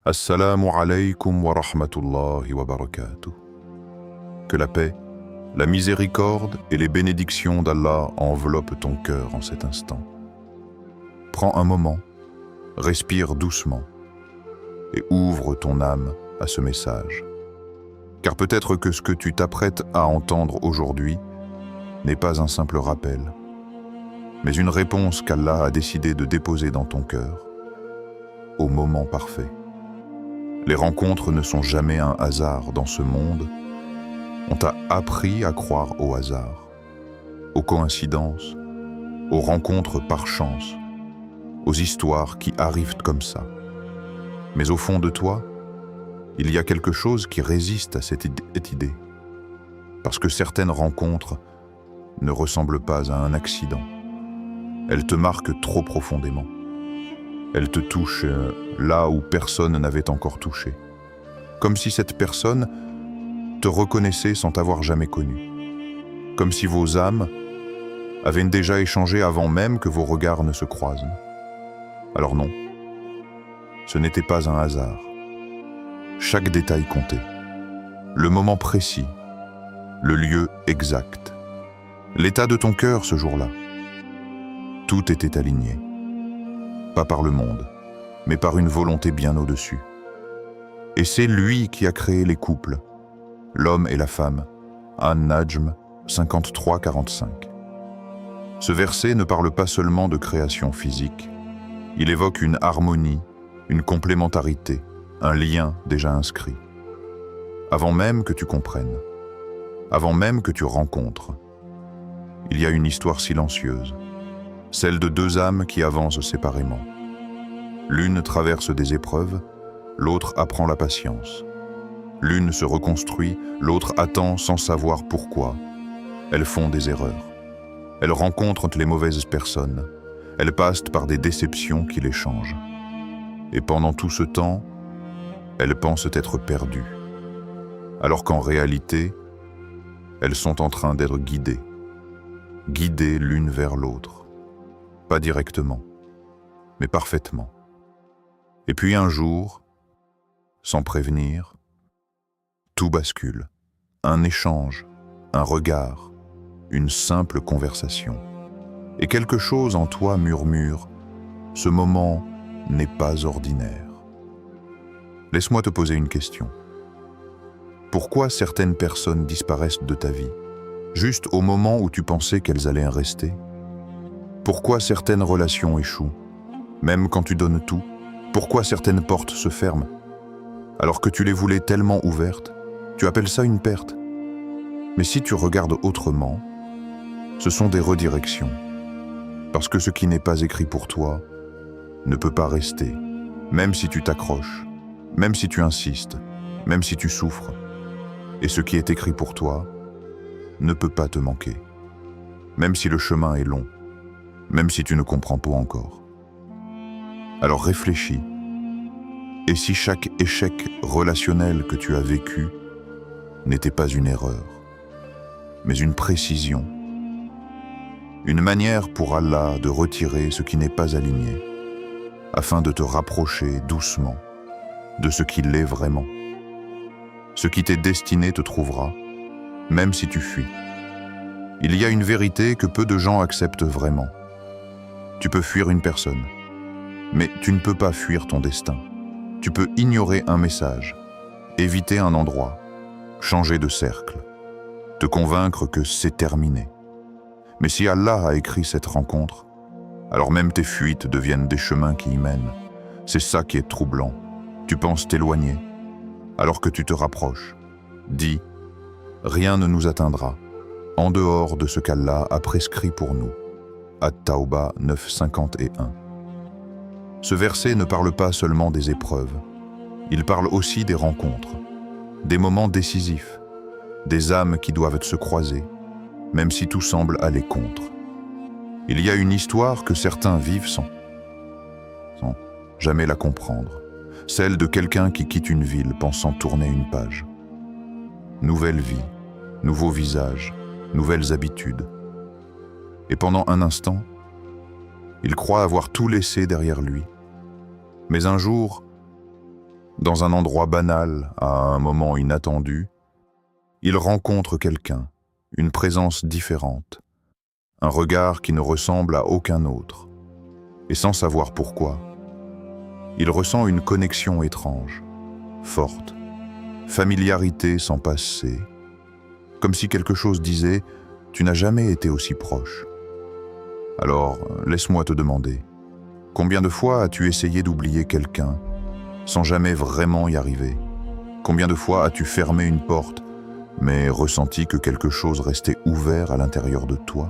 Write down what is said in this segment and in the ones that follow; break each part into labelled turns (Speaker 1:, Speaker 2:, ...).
Speaker 1: Assalamu alaykum wa rahmatullahi wa barakatuh. Que la paix, la miséricorde et les bénédictions d'Allah enveloppent ton cœur en cet instant. Prends un moment, respire doucement et ouvre ton âme à ce message. Car peut-être que ce que tu t'apprêtes à entendre aujourd'hui n'est pas un simple rappel, mais une réponse qu'Allah a décidé de déposer dans ton cœur au moment parfait. Les rencontres ne sont jamais un hasard dans ce monde. On t'a appris à croire au hasard, aux coïncidences, aux rencontres par chance, aux histoires qui arrivent comme ça. Mais au fond de toi, il y a quelque chose qui résiste à cette idée. Parce que certaines rencontres ne ressemblent pas à un accident. Elles te marquent trop profondément. Elles te touchent là où personne n'avait encore touché. Comme si cette personne te reconnaissait sans t'avoir jamais connu. Comme si vos âmes avaient déjà échangé avant même que vos regards ne se croisent. Alors non, ce n'était pas un hasard. Chaque détail comptait. Le moment précis, le lieu exact, l'état de ton cœur ce jour-là. Tout était aligné. Pas par le monde, mais par une volonté bien au-dessus. Et c'est lui qui a créé les couples, l'homme et la femme. An-Najm 53-45. Ce verset ne parle pas seulement de création physique. Il évoque une harmonie, une complémentarité, un lien déjà inscrit. Avant même que tu comprennes, avant même que tu rencontres, il y a une histoire silencieuse, celle de deux âmes qui avancent séparément. L'une traverse des épreuves, l'autre apprend la patience. L'une se reconstruit, l'autre attend sans savoir pourquoi. Elles font des erreurs. Elles rencontrent les mauvaises personnes. Elles passent par des déceptions qui les changent. Et pendant tout ce temps, elles pensent être perdues. Alors qu'en réalité, elles sont en train d'être guidées. Guidées l'une vers l'autre. Pas directement, mais parfaitement. Et puis un jour, sans prévenir, tout bascule. Un échange, un regard, une simple conversation. Et quelque chose en toi murmure, ce moment n'est pas ordinaire. Laisse-moi te poser une question. Pourquoi certaines personnes disparaissent de ta vie, juste au moment où tu pensais qu'elles allaient rester ? Pourquoi certaines relations échouent, même quand tu donnes tout? Pourquoi certaines portes se ferment, alors que tu les voulais tellement ouvertes? Tu appelles ça une perte. Mais si tu regardes autrement, ce sont des redirections. Parce que ce qui n'est pas écrit pour toi ne peut pas rester, même si tu t'accroches, même si tu insistes, même si tu souffres. Et ce qui est écrit pour toi ne peut pas te manquer, même si le chemin est long. Même si tu ne comprends pas encore. Alors réfléchis. Et si chaque échec relationnel que tu as vécu n'était pas une erreur, mais une précision, une manière pour Allah de retirer ce qui n'est pas aligné, afin de te rapprocher doucement de ce qu'il est vraiment. Ce qui t'est destiné te trouvera, même si tu fuis. Il y a une vérité que peu de gens acceptent vraiment. Tu peux fuir une personne, mais tu ne peux pas fuir ton destin. Tu peux ignorer un message, éviter un endroit, changer de cercle, te convaincre que c'est terminé. Mais si Allah a écrit cette rencontre, alors même tes fuites deviennent des chemins qui y mènent. C'est ça qui est troublant. Tu penses t'éloigner, alors que tu te rapproches. Dis, rien ne nous atteindra, en dehors de ce qu'Allah a prescrit pour nous. At-Tawba 9:51. Ce verset ne parle pas seulement des épreuves, il parle aussi des rencontres, des moments décisifs, des âmes qui doivent se croiser, même si tout semble aller contre. Il y a une histoire que certains vivent sans jamais la comprendre, celle de quelqu'un qui quitte une ville pensant tourner une page. Nouvelle vie, nouveaux visages, nouvelles habitudes. Et pendant un instant, il croit avoir tout laissé derrière lui. Mais un jour, Dans un endroit banal, à un moment inattendu, il rencontre quelqu'un, une présence différente, un regard qui ne ressemble à aucun autre, et sans savoir pourquoi, il ressent une connexion étrange, forte, familiarité sans passer, comme si quelque chose disait « Tu n'as jamais été aussi proche ». Alors, laisse-moi te demander, combien de fois as-tu essayé d'oublier quelqu'un sans jamais vraiment y arriver? Combien de fois as-tu fermé une porte, mais ressenti que quelque chose restait ouvert à l'intérieur de toi?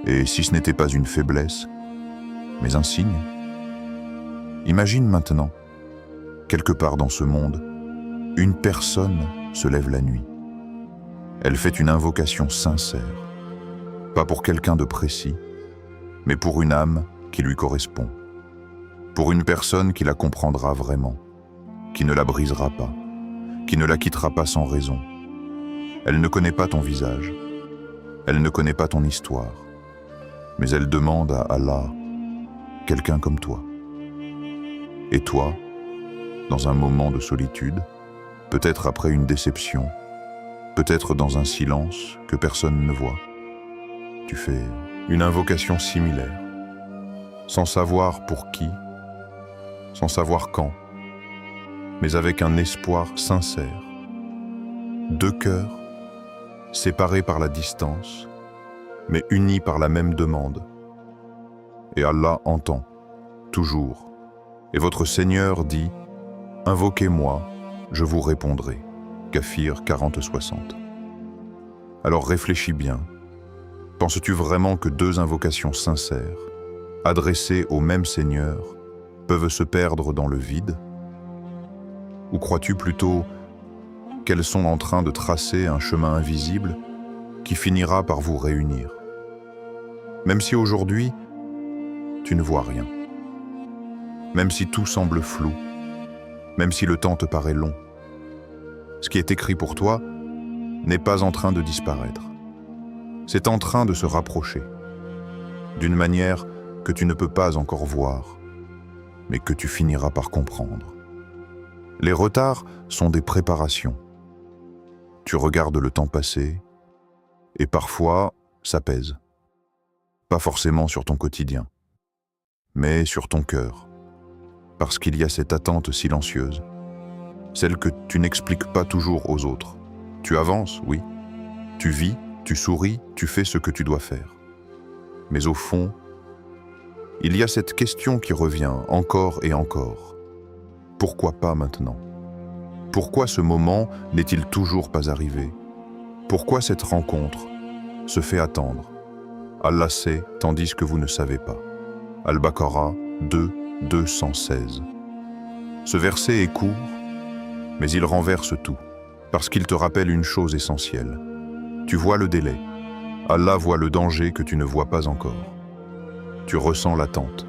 Speaker 1: Et si ce n'était pas une faiblesse, mais un signe? Imagine maintenant, quelque part dans ce monde, une personne se lève la nuit. Elle fait une invocation sincère, pas pour quelqu'un de précis, mais pour une âme qui lui correspond, pour une personne qui la comprendra vraiment, qui ne la brisera pas, qui ne la quittera pas sans raison. Elle ne connaît pas ton visage, elle ne connaît pas ton histoire, mais elle demande à Allah quelqu'un comme toi. Et toi, dans un moment de solitude, peut-être après une déception, peut-être dans un silence que personne ne voit, tu fais une invocation similaire, sans savoir pour qui, sans savoir quand, mais avec un espoir sincère. Deux cœurs, séparés par la distance, mais unis par la même demande. Et Allah entend, toujours. Et votre Seigneur dit, « Invoquez-moi, je vous répondrai. » Kafir 40-60. Alors réfléchis bien. Penses-tu vraiment que deux invocations sincères, adressées au même Seigneur, peuvent se perdre dans le vide? Ou crois-tu plutôt qu'elles sont en train de tracer un chemin invisible qui finira par vous réunir? Même si aujourd'hui, tu ne vois rien. Même si tout semble flou, même si le temps te paraît long, ce qui est écrit pour toi n'est pas en train de disparaître. C'est en train de se rapprocher, d'une manière que tu ne peux pas encore voir, mais que tu finiras par comprendre. Les retards sont des préparations. Tu regardes le temps passer, et parfois, ça pèse. Pas forcément sur ton quotidien, mais sur ton cœur, parce qu'il y a cette attente silencieuse, celle que tu n'expliques pas toujours aux autres. Tu avances, oui. Tu vis, tu souris, tu fais ce que tu dois faire. Mais au fond, il y a cette question qui revient encore et encore. Pourquoi pas maintenant? Pourquoi ce moment n'est-il toujours pas arrivé? Pourquoi cette rencontre se fait attendre? Allah sait, tandis que vous ne savez pas. Al-Baqarah 2, 216. Ce verset est court, mais il renverse tout, parce qu'il te rappelle une chose essentielle. Tu vois le délai. Allah voit le danger que tu ne vois pas encore. Tu ressens l'attente.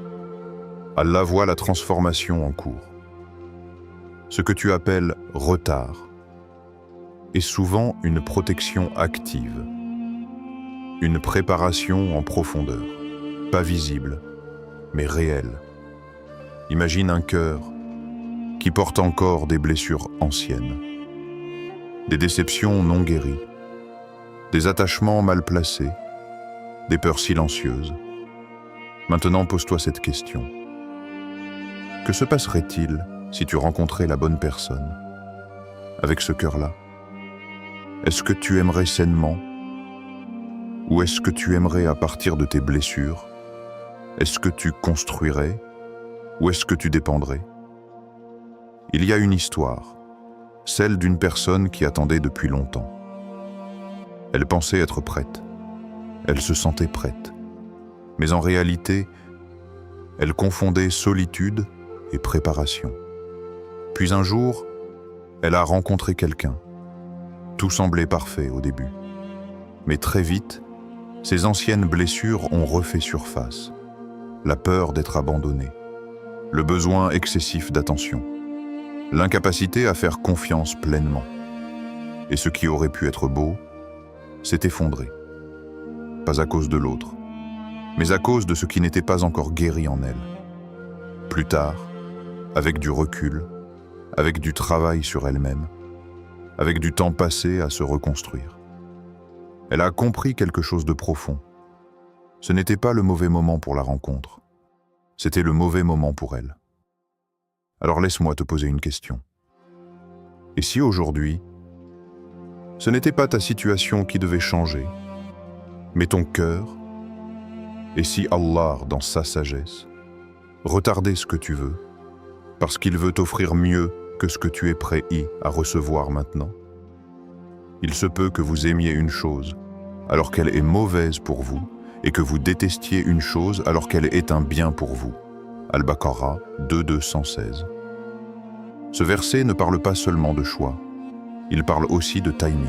Speaker 1: Allah voit la transformation en cours. Ce que tu appelles retard est souvent une protection active, une préparation en profondeur, pas visible, mais réelle. Imagine un cœur qui porte encore des blessures anciennes, des déceptions non guéries, des attachements mal placés, des peurs silencieuses. Maintenant, pose-toi cette question. Que se passerait-il si tu rencontrais la bonne personne, avec ce cœur-là? Est-ce que tu aimerais sainement? Ou est-ce que tu aimerais à partir de tes blessures? Est-ce que tu construirais? Ou est-ce que tu dépendrais? Il y a une histoire, celle d'une personne qui attendait depuis longtemps. Elle pensait être prête, elle se sentait prête, mais en réalité, elle confondait solitude et préparation. Puis un jour, elle a rencontré quelqu'un. Tout semblait parfait au début. Mais très vite, ses anciennes blessures ont refait surface. La peur d'être abandonnée, le besoin excessif d'attention, l'incapacité à faire confiance pleinement. Et ce qui aurait pu être beau s'est effondré. Pas à cause de l'autre, mais à cause de ce qui n'était pas encore guéri en elle. Plus tard, avec du recul, avec du travail sur elle-même, avec du temps passé à se reconstruire. Elle a compris quelque chose de profond. Ce n'était pas le mauvais moment pour la rencontre, c'était le mauvais moment pour elle. Alors laisse-moi te poser une question. Et si aujourd'hui, ce n'était pas ta situation qui devait changer, mais ton cœur, et si Allah, dans sa sagesse, retardait ce que tu veux, parce qu'il veut t'offrir mieux que ce que tu es prêt à recevoir maintenant? Il se peut que vous aimiez une chose alors qu'elle est mauvaise pour vous, et que vous détestiez une chose alors qu'elle est un bien pour vous. Al-Baqarah 2:216. Ce verset ne parle pas seulement de choix, il parle aussi de timing,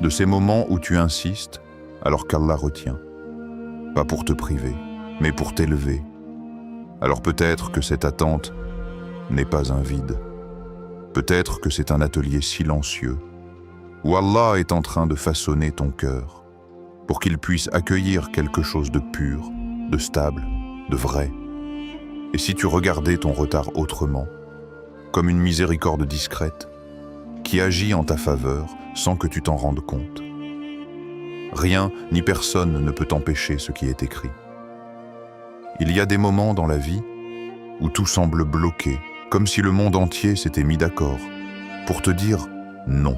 Speaker 1: de ces moments où tu insistes alors qu'Allah retient, pas pour te priver, mais pour t'élever. Alors peut-être que cette attente n'est pas un vide, peut-être que c'est un atelier silencieux, où Allah est en train de façonner ton cœur, pour qu'il puisse accueillir quelque chose de pur, de stable, de vrai. Et si tu regardais ton retard autrement, comme une miséricorde discrète, qui agit en ta faveur sans que tu t'en rendes compte. Rien ni personne ne peut empêcher ce qui est écrit. Il y a des moments dans la vie où tout semble bloqué, comme si le monde entier s'était mis d'accord pour te dire non.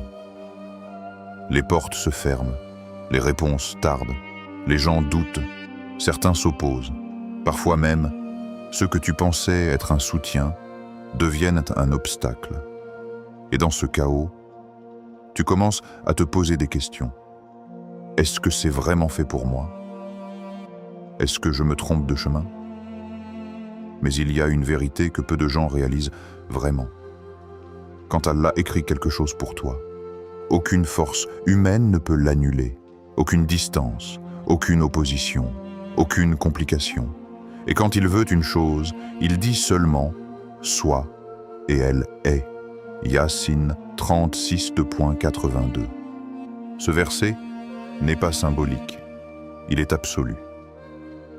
Speaker 1: Les portes se ferment, les réponses tardent, les gens doutent, certains s'opposent. Parfois même, ceux que tu pensais être un soutien deviennent un obstacle. Et dans ce chaos, tu commences à te poser des questions. Est-ce que c'est vraiment fait pour moi? Est-ce que je me trompe de chemin? Mais il y a une vérité que peu de gens réalisent vraiment. Quand Allah écrit quelque chose pour toi, aucune force humaine ne peut l'annuler, aucune distance, aucune opposition, aucune complication. Et quand il veut une chose, il dit seulement « soit » et elle est. Yassine 36:82. Ce verset n'est pas symbolique, il est absolu.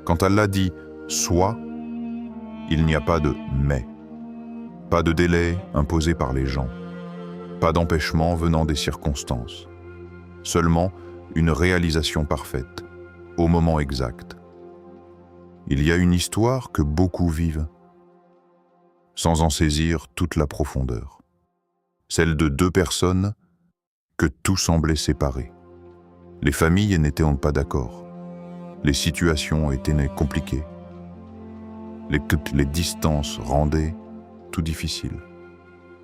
Speaker 1: Quand Allah dit « soit », il n'y a pas de « mais », pas de délai imposé par les gens, pas d'empêchement venant des circonstances, seulement une réalisation parfaite, au moment exact. Il y a une histoire que beaucoup vivent, sans en saisir toute la profondeur. Celle de deux personnes que tout semblait séparer. Les familles n'étaient pas d'accord. Les situations étaient compliquées. Les distances rendaient tout difficile.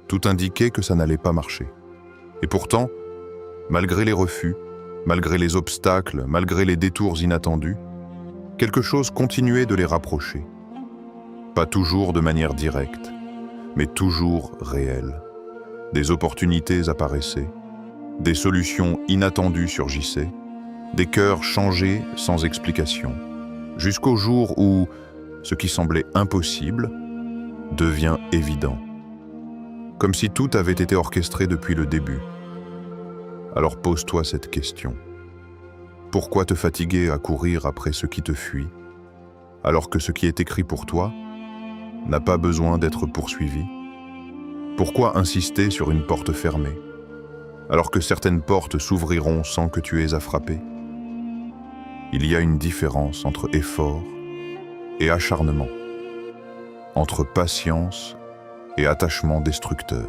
Speaker 1: Tout indiquait que ça n'allait pas marcher. Et pourtant, malgré les refus, malgré les obstacles, malgré les détours inattendus, quelque chose continuait de les rapprocher. Pas toujours de manière directe, mais toujours réelle. Des opportunités apparaissaient, des solutions inattendues surgissaient, des cœurs changés sans explication, jusqu'au jour où ce qui semblait impossible devient évident, comme si tout avait été orchestré depuis le début. Alors pose-toi cette question. Pourquoi te fatiguer à courir après ce qui te fuit, alors que ce qui est écrit pour toi n'a pas besoin d'être poursuivi? Pourquoi insister sur une porte fermée, alors que certaines portes s'ouvriront sans que tu aies à frapper? Il y a une différence entre effort et acharnement, entre patience et attachement destructeur.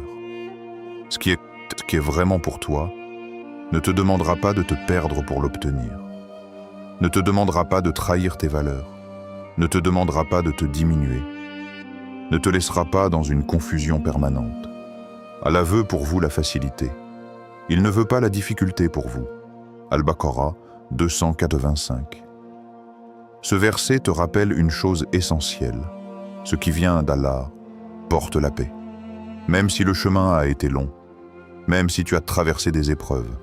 Speaker 1: Ce qui est vraiment pour toi ne te demandera pas de te perdre pour l'obtenir, ne te demandera pas de trahir tes valeurs, ne te demandera pas de te diminuer, ne te laissera pas dans une confusion permanente. Allah veut pour vous la facilité. Il ne veut pas la difficulté pour vous. Al-Baqarah 285. Ce verset te rappelle une chose essentielle. Ce qui vient d'Allah porte la paix. Même si le chemin a été long, même si tu as traversé des épreuves,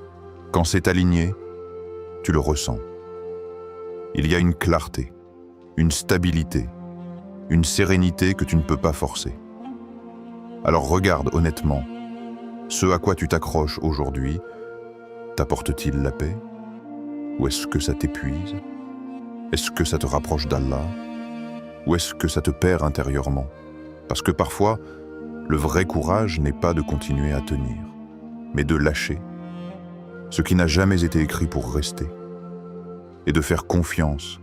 Speaker 1: quand c'est aligné, tu le ressens. Il y a une clarté, une stabilité, une sérénité que tu ne peux pas forcer. Alors regarde honnêtement, ce à quoi tu t'accroches aujourd'hui, t'apporte-t-il la paix? Ou est-ce que ça t'épuise? Est-ce que ça te rapproche d'Allah? Ou est-ce que ça te perd intérieurement? Parce que parfois, Le vrai courage n'est pas de continuer à tenir, mais de lâcher ce qui n'a jamais été écrit pour rester, et de faire confiance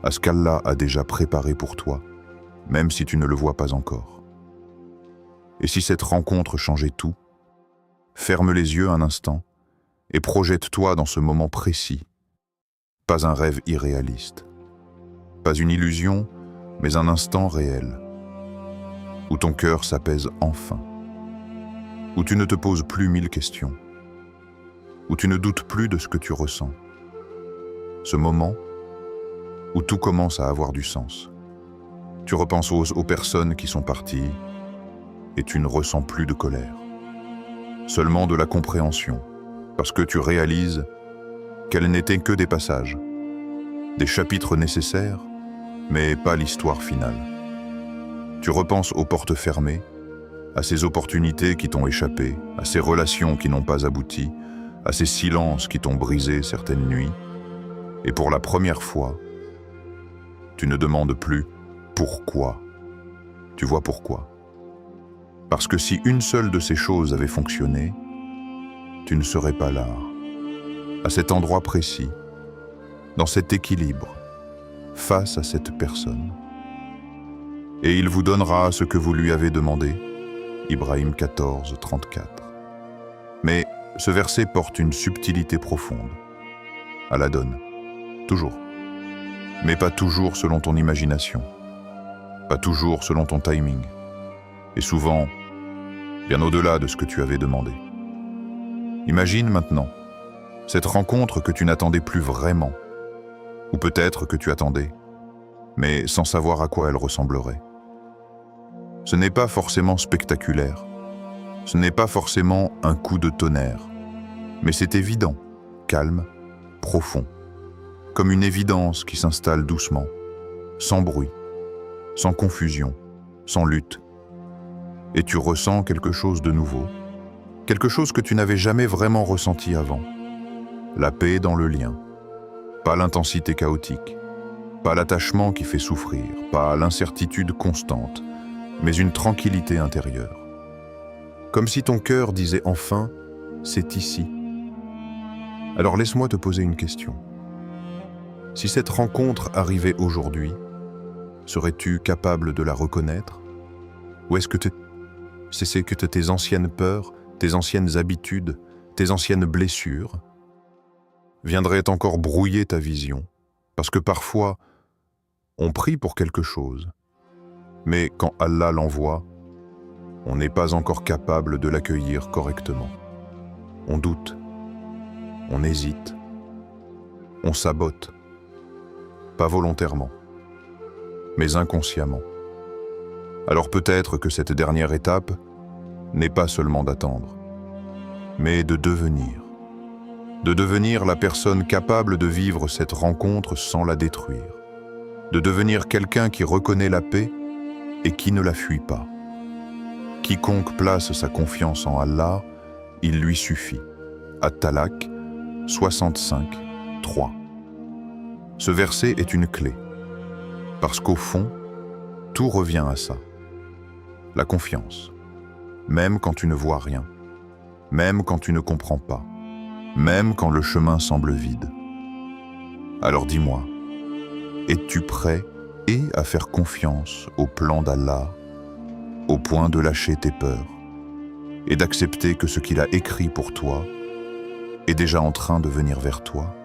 Speaker 1: à ce qu'Allah a déjà préparé pour toi, même si tu ne le vois pas encore. Et si cette rencontre changeait tout, ferme les yeux un instant et projette-toi dans ce moment précis. Pas un rêve irréaliste, pas une illusion, mais un instant réel, où ton cœur s'apaise enfin, où tu ne te poses plus 1000 questions, où tu ne doutes plus de ce que tu ressens. Ce moment où tout commence à avoir du sens. Tu repenses aux personnes qui sont parties et tu ne ressens plus de colère, seulement de la compréhension, parce que tu réalises qu'elles n'étaient que des passages, des chapitres nécessaires, mais pas l'histoire finale. Tu repenses aux portes fermées, à ces opportunités qui t'ont échappé, à ces relations qui n'ont pas abouti, à ces silences qui t'ont brisé certaines nuits, et pour la première fois, tu ne demandes plus pourquoi. Tu vois pourquoi. Parce que si une seule de ces choses avait fonctionné, tu ne serais pas là, à cet endroit précis, dans cet équilibre, face à cette personne. Et il vous donnera ce que vous lui avez demandé. Ibrahim 14, 34. Mais ce verset porte une subtilité profonde. Allah donne, toujours. Mais pas toujours selon ton imagination, pas toujours selon ton timing, et souvent bien au-delà de ce que tu avais demandé. Imagine maintenant cette rencontre que tu n'attendais plus vraiment, ou peut-être que tu attendais, mais sans savoir à quoi elle ressemblerait. Ce n'est pas forcément spectaculaire, ce n'est pas forcément un coup de tonnerre, mais c'est évident, calme, profond, comme une évidence qui s'installe doucement, sans bruit, sans confusion, sans lutte. Et tu ressens quelque chose de nouveau, quelque chose que tu n'avais jamais vraiment ressenti avant. La paix dans le lien, pas l'intensité chaotique, pas l'attachement qui fait souffrir, pas l'incertitude constante, mais une tranquillité intérieure. Comme si ton cœur disait enfin « c'est ici ». Alors laisse-moi te poser une question. Si cette rencontre arrivait aujourd'hui, serais-tu capable de la reconnaître? Ou est-ce que c'est que tes anciennes peurs, tes anciennes habitudes, tes anciennes blessures viendraient encore brouiller ta vision? Parce que parfois, on prie pour quelque chose, mais quand Allah l'envoie, on n'est pas encore capable de l'accueillir correctement. On doute, on hésite, on sabote. Pas volontairement, mais inconsciemment. Alors peut-être que cette dernière étape n'est pas seulement d'attendre, mais de devenir la personne capable de vivre cette rencontre sans la détruire, de devenir quelqu'un qui reconnaît la paix et qui ne la fuit pas. Quiconque place sa confiance en Allah, il lui suffit. At-Talaq 65, 3. Ce verset est une clé, parce qu'au fond, tout revient à ça. La confiance, même quand tu ne vois rien, même quand tu ne comprends pas, même quand le chemin semble vide. Alors dis-moi, es-tu prêt à faire confiance au plan d'Allah, au point de lâcher tes peurs, et d'accepter que ce qu'il a écrit pour toi est déjà en train de venir vers toi?